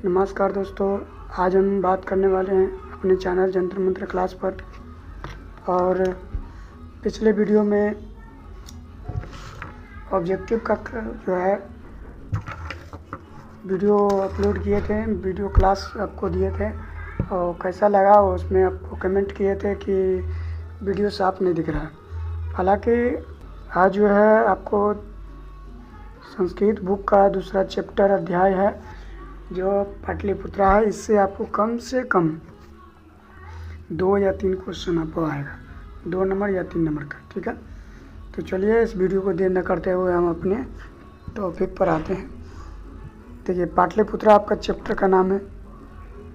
नमस्कार दोस्तों, आज हम बात करने वाले हैं अपने चैनल जंतर मंत्र क्लास पर। और पिछले वीडियो में ऑब्जेक्टिव का जो है वीडियो अपलोड किए थे, वीडियो क्लास आपको दिए थे और कैसा लगा उसमें आपको कमेंट किए थे कि वीडियो साफ नहीं दिख रहा है। हालांकि आज जो है आपको संस्कृत बुक का दूसरा चैप्टर अध्याय है जो पाटलिपुत्रा है। इससे आपको कम से कम 2 या 3 क्वेश्चन आपको आएगा, 2 नंबर या 3 नंबर का। ठीक है, तो चलिए इस वीडियो को देर न करते हुए हम अपने टॉपिक पर आते हैं। देखिए, पाटलिपुत्रा आपका चैप्टर का नाम है।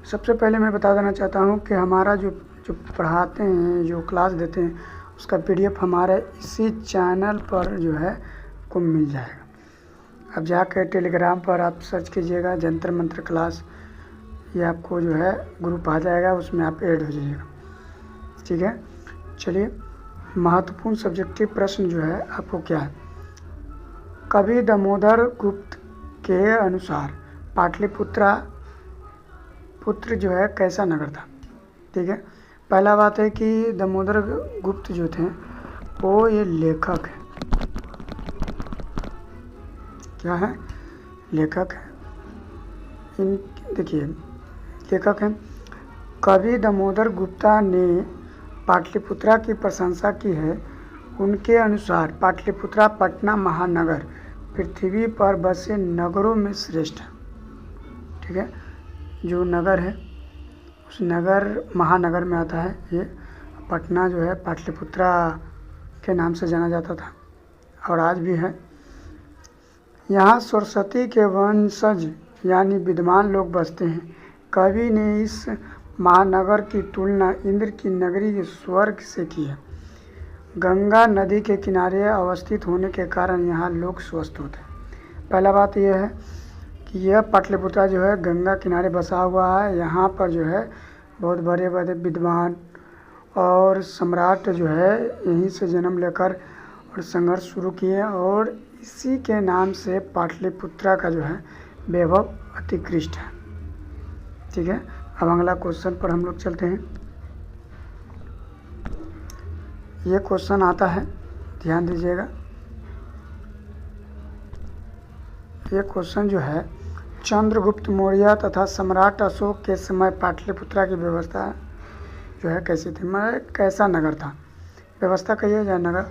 सबसे पहले मैं बता देना चाहता हूँ कि हमारा जो पढ़ाते हैं, जो क्लास देते हैं, उसका PDF हमारे इसी चैनल पर जो है आपको मिल जाएगा। अब जाकर टेलीग्राम पर आप सर्च कीजिएगा जंतर मंत्र क्लास, ये आपको जो है ग्रुप आ जाएगा, उसमें आप ऐड हो जाइएगा। ठीक है, चलिए महत्वपूर्ण सब्जेक्टिव प्रश्न जो है आपको क्या है। कवि दामोदर गुप्त के अनुसार पाटलिपुत्रा पुत्र जो है कैसा नगर था। ठीक है, पहला बात है कि दामोदर गुप्त जो थे वो ये लेखक हैं। क्या है? लेखक है। इन देखिए, लेखक हैं। कवि दामोदर गुप्ता ने पाटलिपुत्रा की प्रशंसा की है। उनके अनुसार पाटलिपुत्रा पटना महानगर पृथ्वी पर बसे नगरों में श्रेष्ठ है। ठीक है, जो नगर है उस महानगर में आता है ये। पटना जो है पाटलिपुत्रा के नाम से जाना जाता था और आज भी है। यहाँ सरस्वती के वंशज यानी विद्वान लोग बसते हैं। कवि ने इस महानगर की तुलना इंद्र की नगरी स्वर्ग से की है। गंगा नदी के किनारे अवस्थित होने के कारण यहाँ लोग स्वस्थ होते हैं। पहला बात यह है कि यह पाटलिपुत्रा जो है गंगा किनारे बसा हुआ है। यहाँ पर जो है बहुत बड़े बड़े विद्वान और सम्राट जो है यहीं से जन्म लेकर और संघर्ष शुरू किए और इसी के नाम से पाटलिपुत्रा का जो है वैभव अतिकृष्ट है। ठीक है, अब अगला क्वेश्चन पर हम लोग चलते हैं। ये क्वेश्चन आता है, ध्यान दीजिएगा। ये क्वेश्चन जो है, चंद्रगुप्त मौर्य तथा सम्राट अशोक के समय पाटलिपुत्रा की व्यवस्था जो है कैसी थी, मतलब कैसा नगर था। व्यवस्था कहिए या नगर।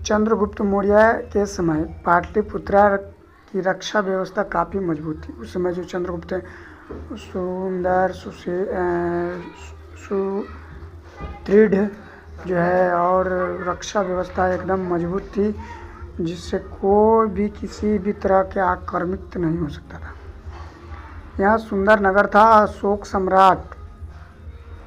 चंद्रगुप्त मौर्य के समय पाटलिपुत्रा की रक्षा व्यवस्था काफ़ी मजबूत थी। उस समय जो चंद्रगुप्त है सुंदर सुदृढ़ जो है और रक्षा व्यवस्था एकदम मजबूत थी, जिससे कोई भी किसी भी तरह के आक्रमित नहीं हो सकता था। यहाँ सुंदर नगर था। अशोक सम्राट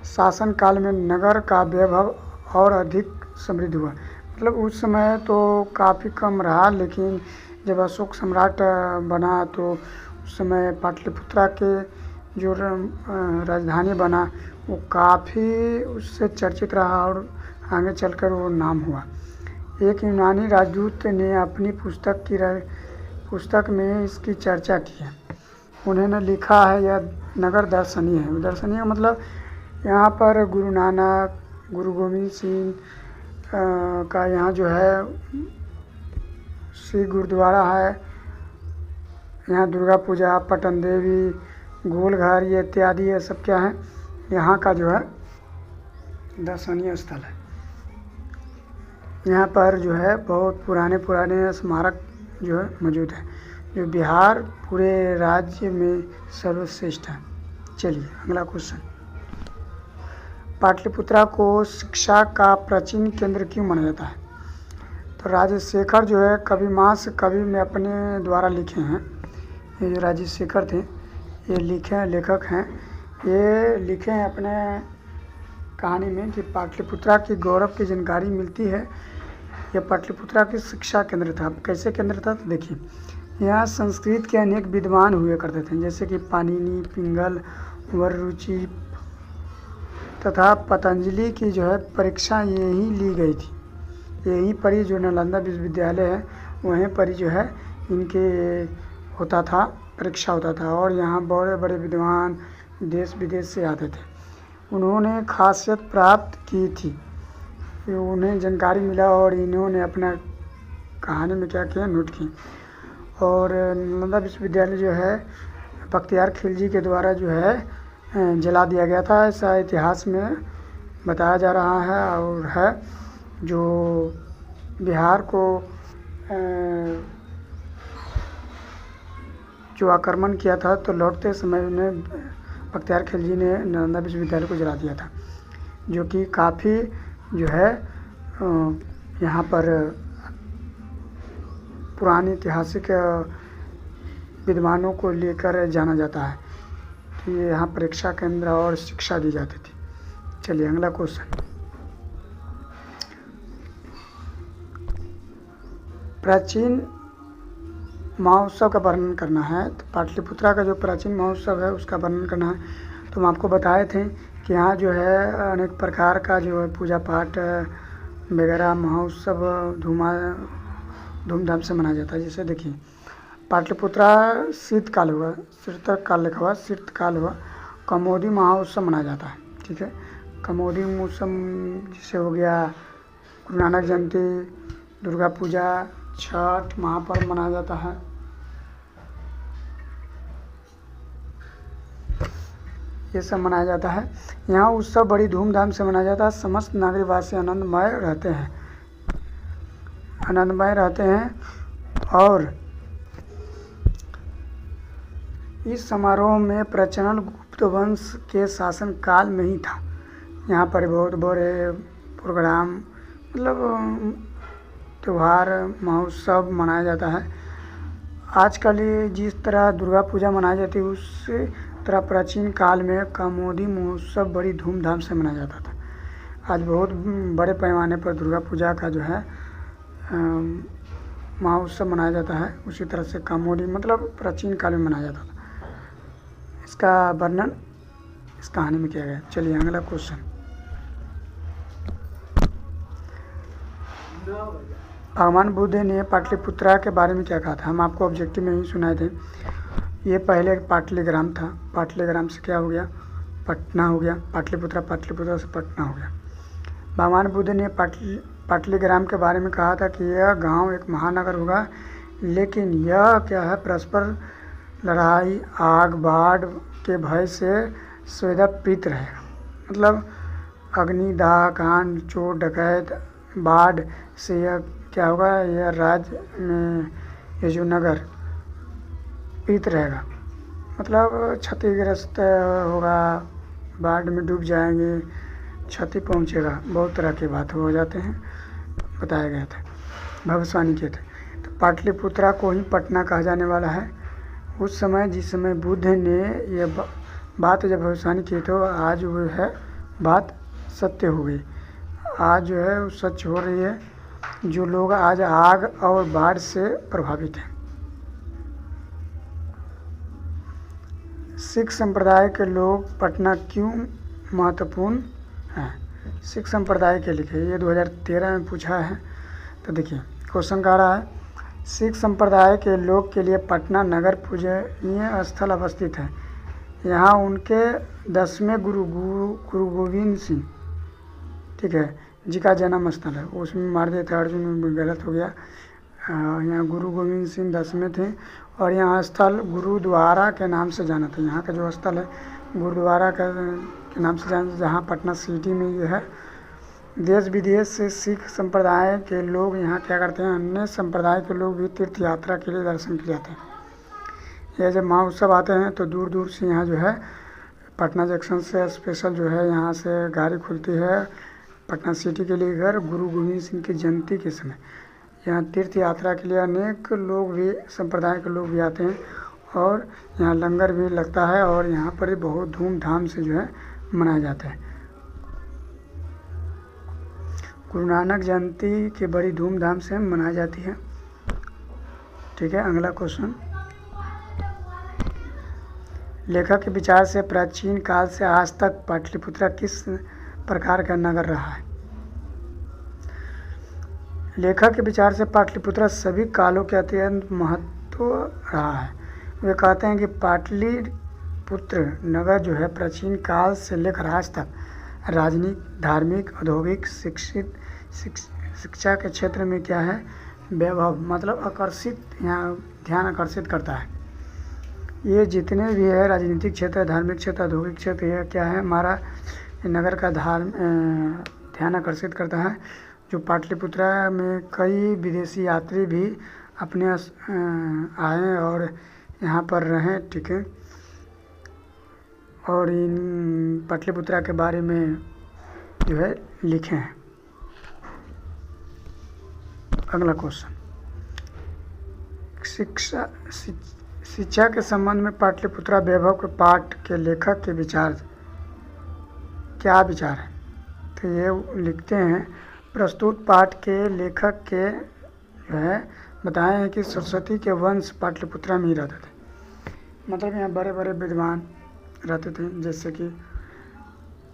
शासन काल में नगर का वैभव और अधिक समृद्ध हुआ। मतलब उस समय तो काफ़ी कम रहा, लेकिन जब अशोक सम्राट बना तो उस समय पाटलिपुत्रा के जो राजधानी बना वो काफ़ी उससे चर्चित रहा और आगे चलकर वो नाम हुआ। एक यूनानी राजदूत ने अपनी पुस्तक में इसकी चर्चा की है। उन्होंने लिखा है यह नगर दर्शनीय है। दर्शनीय का मतलब यहाँ पर गुरु नानक, गुरु गोविंद सिंह का यहाँ जो है श्री गुरुद्वारा है। यहाँ दुर्गा पूजा, पटन देवी, गोलघर ये इत्यादि ये सब क्या है, यहाँ का जो है दर्शनीय स्थल है। यहाँ पर जो है बहुत पुराने स्मारक जो है मौजूद है, जो बिहार पूरे राज्य में सर्वश्रेष्ठ है। चलिए अगला क्वेश्चन। पाटलिपुत्रा को शिक्षा का प्राचीन केंद्र क्यों माना जाता है। तो राजशेखर जो है कवि में अपने द्वारा लिखे हैं। ये जो राजशेखर थे ये लेखक हैं। ये लिखे हैं अपने कहानी में कि पाटलिपुत्रा की गौरव की जानकारी मिलती है। यह पाटलिपुत्रा की शिक्षा केंद्र था। कैसे केंद्र था तो देखिए, यहाँ संस्कृत के अनेक विद्वान हुए करते थे, जैसे कि पाणिनि, पिंगल, वररुचि तथा पतंजलि की जो है परीक्षा यहीं ली गई थी। यहीं पर ही जो नालंदा विश्वविद्यालय है वहीं पर ही जो है इनके होता था, परीक्षा होता था और यहाँ बड़े बड़े विद्वान देश विदेश से आते थे। उन्होंने खासियत प्राप्त की थी कि उन्हें जानकारी मिला और इन्होंने अपना कहानी में क्या किया, नोट की। और नालंदा विश्वविद्यालय जो है बख्तियार खिलजी के द्वारा जो है जला दिया गया था, ऐसा इतिहास में बताया जा रहा है। और है जो बिहार को जो आक्रमण किया था तो लौटते समय उन्हें बख्तियार खिलजी ने नालंदा विश्वविद्यालय को जला दिया था, जो कि काफ़ी जो है यहाँ पर पुराने ऐतिहासिक विद्वानों को लेकर जाना जाता है कि यहाँ परीक्षा केंद्र और शिक्षा दी जाती थी। चलिए अगला क्वेश्चन, प्राचीन महोत्सव का वर्णन करना है। तो पाटलिपुत्रा का जो प्राचीन महोत्सव है उसका वर्णन करना है। तो हम आपको बताए थे कि यहाँ जो है अनेक प्रकार का जो है पूजा पाठ वगैरह महोत्सव धूमधाम से मनाया जाता है। जैसे देखिए पाटलिपुत्रा शीतकाल हुआ, शीतकाल लिखा हुआ, शीतकाल हुआ, कमोदी महोत्सव मनाया जाता है। ठीक है, कमोदी महोत्सव जैसे हो गया गुरु नानक जयंती, दुर्गा पूजा, छठ महापर्व मनाया जाता है। ये सब मनाया जाता है। यहाँ उत्सव बड़ी धूमधाम से मनाया जाता है। समस्त नागरिकवासी आनंदमय रहते हैं, आनंदमय रहते हैं। और इस समारोह में प्रचलन गुप्त वंश के शासन काल में ही था। यहाँ पर बहुत बड़े प्रोग्राम मतलब त्यौहार महोत्सव मनाया जाता है। आजकल जिस तरह दुर्गा पूजा मनाई जाती है उस तरह प्राचीन काल में कमोदी महोत्सव बड़ी धूमधाम से मनाया जाता था। आज बहुत बड़े पैमाने पर दुर्गा पूजा का जो है महोत्सव मनाया जाता है, उसी तरह से कमोदी मतलब प्राचीन काल में मनाया जाता था। इसका वर्णन इस कहानी में किया गया। चलिए अगला क्वेश्चन, भगवान बुद्ध ने पाटलिपुत्रा के बारे में क्या कहा था। हम आपको ऑब्जेक्टिव में ही सुनाए थे। ये पहले पाटलीग्राम था, पाटलीग्राम से क्या हो गया, पटना हो गया, पाटलिपुत्रा, पाटलिपुत्रा से पटना हो गया। भगवान बुद्ध ने पाटलीग्राम के बारे में कहा था कि यह गांव एक महानगर होगा, लेकिन यह क्या है, परस्पर लड़ाई, आग, बाढ़ के भय से सदा पीत रहेगा। मतलब अग्निदाह, कांड, चोर, डकैत, बाढ़ से यह क्या होगा, यह राज्य में ये जो नगर पीत रहेगा, मतलब क्षतिग्रस्त होगा, बाढ़ में डूब जाएंगे, क्षति पहुंचेगा, बहुत तरह की बात हो जाते हैं, बताया गया था, भविष्यवाणी किए थे। तो पाटलिपुत्रा को ही पटना कहा जाने वाला है। उस समय जिस समय बुद्ध ने ये बात जब भविष्यवाणी की तो आज वो है बात सत्य हो गई। आज जो है वो सच हो रही है। जो लोग आज आग और बाढ़ से प्रभावित हैं, सिख संप्रदाय के लोग पटना क्यों महत्वपूर्ण हैं। सिख संप्रदाय के लिखे, ये 2013 में पूछा है। तो देखिए क्वेश्चन कह रहा है, सिख संप्रदाय के लोग के लिए पटना नगर पूजनीय स्थल अवस्थित है। यहाँ उनके 10वें गुरु गोविंद सिंह, ठीक है, जी का जन्म स्थल है। उसमें मार दिया था अर्जुन में, गलत हो गया। यहाँ गुरु गोविंद सिंह 10वें थे और यहाँ स्थल गुरुद्वारा के नाम से जाना था। यहाँ का जो स्थल है गुरुद्वारा के नाम से जाना, जहाँ पटना सिटी में ये है। देश विदेश से सिख संप्रदाय के लोग यहाँ क्या करते हैं, अन्य संप्रदाय के लोग भी तीर्थ यात्रा के लिए दर्शन के लिए जाते हैं। यह जब महोत्सव आते हैं तो दूर दूर से यहाँ जो है पटना जंक्शन से स्पेशल जो है यहाँ से गाड़ी खुलती है पटना सिटी के लिए घर। गुरु गोविंद सिंह की जयंती के समय यहाँ तीर्थ यात्रा के लिए अनेक लोग भी संप्रदाय के लोग भी आते हैं और यहाँ लंगर भी लगता है और यहाँ पर बहुत धूमधाम से जो है मनाया जाता है। गुरु नानक जयंती की बड़ी धूमधाम से मनाई जाती है। ठीक है, अगला क्वेश्चन, लेखक के विचार से प्राचीन काल से आज तक पाटलिपुत्रा किस प्रकार का नगर रहा है। लेखक के विचार से पाटलिपुत्रा सभी कालों के अत्यंत महत्व रहा है। वे कहते हैं कि पाटलिपुत्र नगर जो है प्राचीन काल से लेकर आज तक राजनीतिक, धार्मिक, औद्योगिक, शिक्षा के क्षेत्र में क्या है, वैभव मतलब आकर्षित, यहाँ ध्यान आकर्षित करता है। ये जितने भी है राजनीतिक क्षेत्र, धार्मिक क्षेत्र, औद्योगिक क्षेत्र, यह क्या है, हमारा नगर का ध्यान आकर्षित करता है। जो पाटलिपुत्र में कई विदेशी यात्री भी अपने आए और यहाँ पर रहें, टिके, और इन पाटलिपुत्र के बारे में जो है लिखे हैं। अगला क्वेश्चन, शिक्षा के संबंध में पाटलिपुत्र वैभव के पाठ के लेखक के विचार, क्या विचार है? तो ये लिखते हैं, प्रस्तुत पाठ के लेखक के जो है बताए हैं कि सरस्वती के वंश पाटलिपुत्र में ही रहते थे। मतलब यहाँ बड़े बड़े विद्वान रहते थे, जैसे कि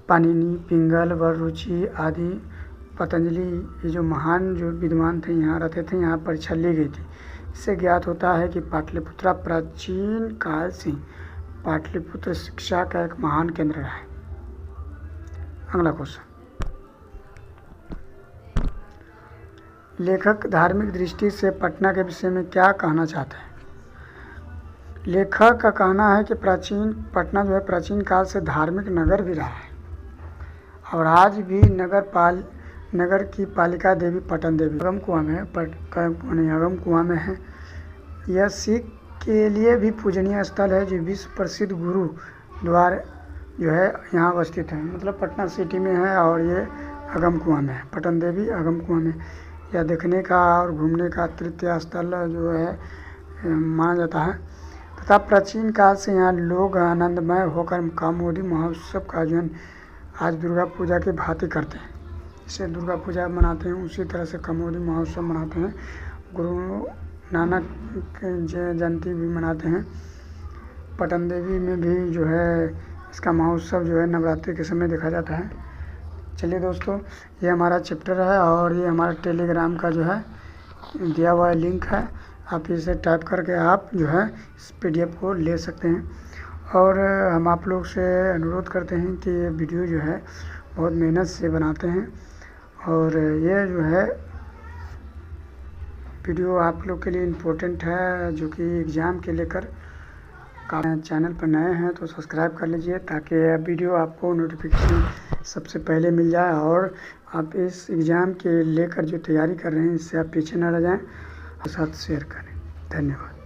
पाणिनि, पिंगल, वररुचि आदि, पतंजलि, ये जो महान जो विद्वान थे यहाँ रहते थे। यहाँ परीक्षा ली गई थी। इससे ज्ञात होता है कि पाटलिपुत्र प्राचीन काल से पाटलिपुत्र शिक्षा का एक महान केंद्र रहा है। अगला क्वेश्चन, लेखक धार्मिक दृष्टि से पटना के विषय में क्या कहना चाहते हैं? लेखक का कहना है कि पटना जो है प्राचीन काल से धार्मिक नगर भी रहा है और आज भी नगर की पालिका देवी पटन देवी अगम कुआं में है। यह सिख के लिए भी पूजनीय स्थल है, जो विश्व प्रसिद्ध गुरु द्वार जो है यहाँ अवस्थित है। मतलब पटना सिटी में है और ये अगम कुआं में है, पटन देवी अगम कुआं में। यह देखने का और घूमने का तृतीय स्थल जो है माना जाता है। तथा प्राचीन काल से यहाँ लोग आनंदमय होकर कामोदी महोत्सव का आयोजन आज दुर्गा पूजा की भांति करते हैं। जैसे दुर्गा पूजा मनाते हैं उसी तरह से कामोदी महोत्सव मनाते हैं। गुरु नानक जयंती भी मनाते हैं। पटन देवी में भी जो है इसका महोत्सव जो है नवरात्रि के समय देखा जाता है। चलिए दोस्तों, ये हमारा चैप्टर है और ये हमारा टेलीग्राम का जो है दिया हुआ लिंक है। आप इसे टाइप करके आप जो है इस PDF को ले सकते हैं। और हम आप लोग से अनुरोध करते हैं कि ये वीडियो जो है बहुत मेहनत से बनाते हैं और ये जो है वीडियो आप लोग के लिए इम्पोर्टेंट है, जो कि एग्ज़ाम के लेकर। चैनल पर नए हैं तो सब्सक्राइब कर लीजिए ताकि वीडियो आपको नोटिफिकेशन सबसे पहले मिल जाए और आप इस एग्ज़ाम के लेकर जो तैयारी कर रहे हैं इससे आप पीछे न रह जाएं और साथ शेयर करें। धन्यवाद।